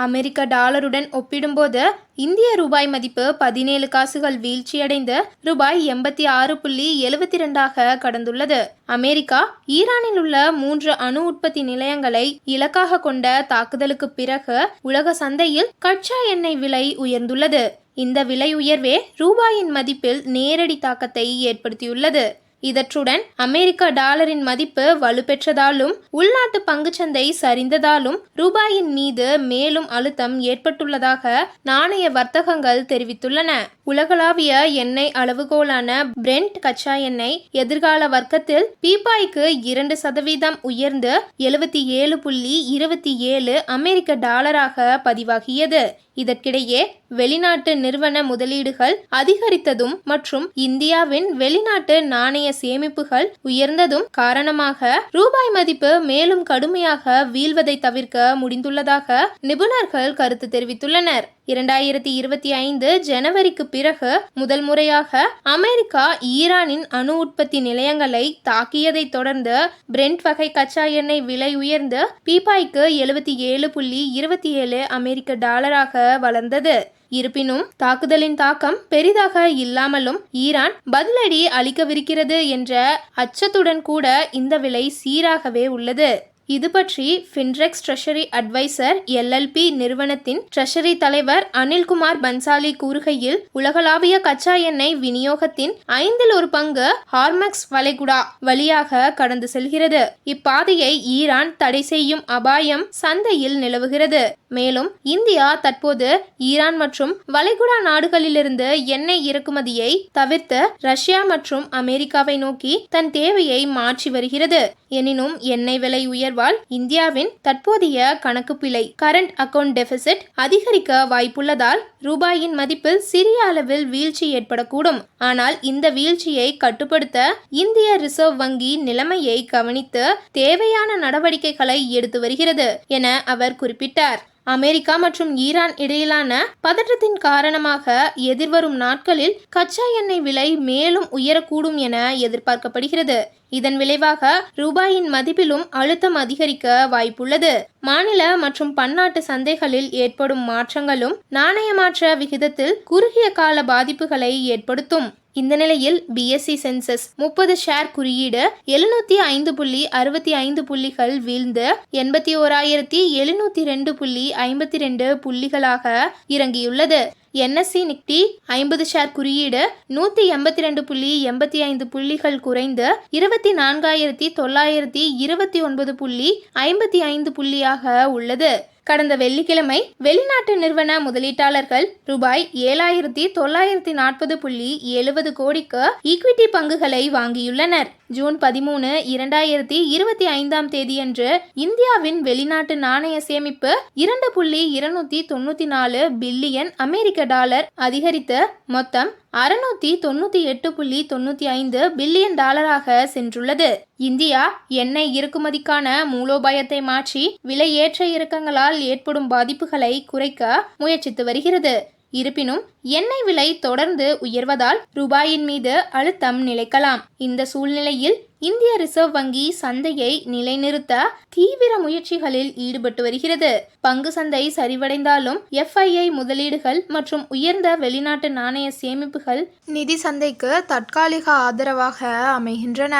அமெரிக்க டாலருடன் ஒப்பிடும்போது இந்திய ரூபாய் மதிப்பு 17 காசுகள் வீழ்ச்சியடைந்து ரூபாய் 86.72 கடந்துள்ளது. அமெரிக்கா ஈரானில் உள்ள 3 அணு உற்பத்தி நிலையங்களை இலக்காக கொண்ட தாக்குதலுக்கு பிறகு உலக சந்தையில் கச்சா எண்ணெய் விலை உயர்ந்துள்ளது. இந்த விலை உயர்வே ரூபாயின் மதிப்பில் நேரடி தாக்கத்தை ஏற்படுத்தியுள்ளது. இதற்றுடன் அமெரிக்க டாலரின் மதிப்பு வலுப்பெற்றதாலும் உள்நாட்டு பங்குச்சந்தை சரிந்ததாலும் ரூபாயின் மீது மேலும் அழுத்தம் ஏற்பட்டுள்ளதாக நாணய வர்த்தகங்கள் தெரிவித்துள்ளன. உலகளாவிய எண்ணெய் அளவுகோலான பிரெண்ட் கச்சா எண்ணெய் எதிர்கால வர்க்கத்தில் பீப்பாய்க்கு 2% உயர்ந்து 77.27 அமெரிக்க டாலராக பதிவாகியது. இதற்கிடையே வெளிநாட்டு நிறுவன முதலீடுகள் அதிகரித்ததும் மற்றும் இந்தியாவின் வெளிநாட்டு நாணய சேமிப்புகள் உயர்ந்ததும் காரணமாக ரூபாய் மதிப்பு மேலும் கடுமையாக வீழ்வதை தவிர்க்க முடிந்துள்ளதாக நிபுணர்கள் கருத்து தெரிவித்துள்ளனர். 2025 ஜனவரிக்கு பிறகு முதல் முறையாக அமெரிக்கா ஈரானின் அணு உற்பத்தி நிலையங்களை தாக்கியதை தொடர்ந்து பிரெண்ட் வகை கச்சா எண்ணெய் விலை உயர்ந்து பீப்பாய்க்கு 77.27 அமெரிக்க டாலராக வளர்ந்தது. இருப்பினும் தாக்குதலின் தாக்கம் பெரிதாக இல்லாமலும் ஈரான் பதிலடி அளிக்கவிருக்கிறது என்ற அச்சத்துடன் கூட இந்த விலை சீராகவே உள்ளது. இது பற்றி ஃபின்ரெக்ஸ் ட்ரெஷரி அட்வைசர் LLP நிறுவனத்தின் ட்ரெஷரி தலைவர் அனில்குமார் பன்சாலி கூறுகையில், உலகளாவிய கச்சா எண்ணெய் விநியோகத்தின் 1/5 பங்கு ஹார்மக்ஸ் வளைகுடா வழியாக கடந்து செல்கிறது. இப்பாதையை ஈரான் தடை செய்யும் அபாயம் சந்தையில் நிலவுகிறது. மேலும் இந்தியா தற்போது ஈரான் மற்றும் வளைகுடா நாடுகளிலிருந்து எண்ணெய் இறக்குமதியை தவிர்த்து ரஷ்யா மற்றும் அமெரிக்காவை நோக்கி தன் தேவையை மாற்றி வருகிறது. எனினும் எண்ணெய் விலை உயர்வால் இந்தியாவின் தற்போதைய கணக்கு பிழை கரண்ட் அக்கவுண்ட் டெபிசிட் அதிகரிக்க வாய்ப்புள்ளதால் ரூபாயின் மதிப்பில் சிறிய அளவில் வீழ்ச்சி ஏற்படக்கூடும். ஆனால் இந்த வீழ்ச்சியை கட்டுப்படுத்த இந்திய ரிசர்வ் வங்கி நிலைமையை கவனித்து தேவையான நடவடிக்கைகளை எடுத்து வருகிறது என அவர் குறிப்பிட்டார். அமெரிக்கா மற்றும் ஈரான் இடையிலான பதற்றத்தின் காரணமாக எதிர்வரும் நாட்களில் கச்சா எண்ணெய் விலை மேலும் உயரக்கூடும் என எதிர்பார்க்கப்படுகிறது. இதன் விளைவாக ரூபாயின் மதிப்பிலும் அழுத்தம் அதிகரிக்க வாய்ப்புள்ளது. மாநில மற்றும் பன்னாட்டு சந்தைகளில் ஏற்படும் மாற்றங்களும் நாணய மாற்ற விகிதத்தில் குறுகிய கால பாதிப்புகளை ஏற்படுத்தும். இந்த நிலையில் BSE சென்செக்ஸ் 30 ஷேர் குறியீடு 705.65 புள்ளிகள் வீழ்ந்து 81,702.52 புள்ளிகளாக இறங்கியுள்ளது. NSE நிஃப்டி 50 ஷேர் குறியீடு 182.85 புள்ளிகள் குறைந்து 24,929.55 புள்ளியாக உள்ளது. கடந்த வெள்ளிக்கிழமை வெளிநாட்டு நிறுவன முதலீட்டாளர்கள் ரூபாய் 7,940.70 கோடிக்கு ஈக்விட்டி பங்குகளை வாங்கியுள்ளனர். ஜூன் 13, 2025 தேதியன்று இந்தியாவின் வெளிநாட்டு நாணய சேமிப்பு 2.294 பில்லியன் அமெரிக்க டாலர் அதிகரித்து மொத்தம் 698.95 பில்லியன் டாலராக சென்றுள்ளது. இந்தியா எண்ணெய் இறக்குமதிக்கான மூலோபாயத்தை மாற்றி விலை ஏற்ற இறக்கங்களால் ஏற்படும் பாதிப்புகளை குறைக்க முயற்சித்து வருகிறது. இருப்பினும் எண்ணெய் விலை தொடர்ந்து உயர்வதால் ரூபாயின் மீது அழுத்தம் நிலைக்கலாம். இந்த சூழ்நிலையில் இந்திய ரிசர்வ் வங்கி சந்தையை நிலைநிறுத்த தீவிர முயற்சிகளில் ஈடுபட்டு வருகிறது. பங்கு சந்தை சரிவடைந்தாலும் FII முதலீடுகள் மற்றும் உயர்ந்த வெளிநாட்டு நாணய சேமிப்புகள் நிதி சந்தைக்கு தற்காலிக ஆதரவாக அமைகின்றன.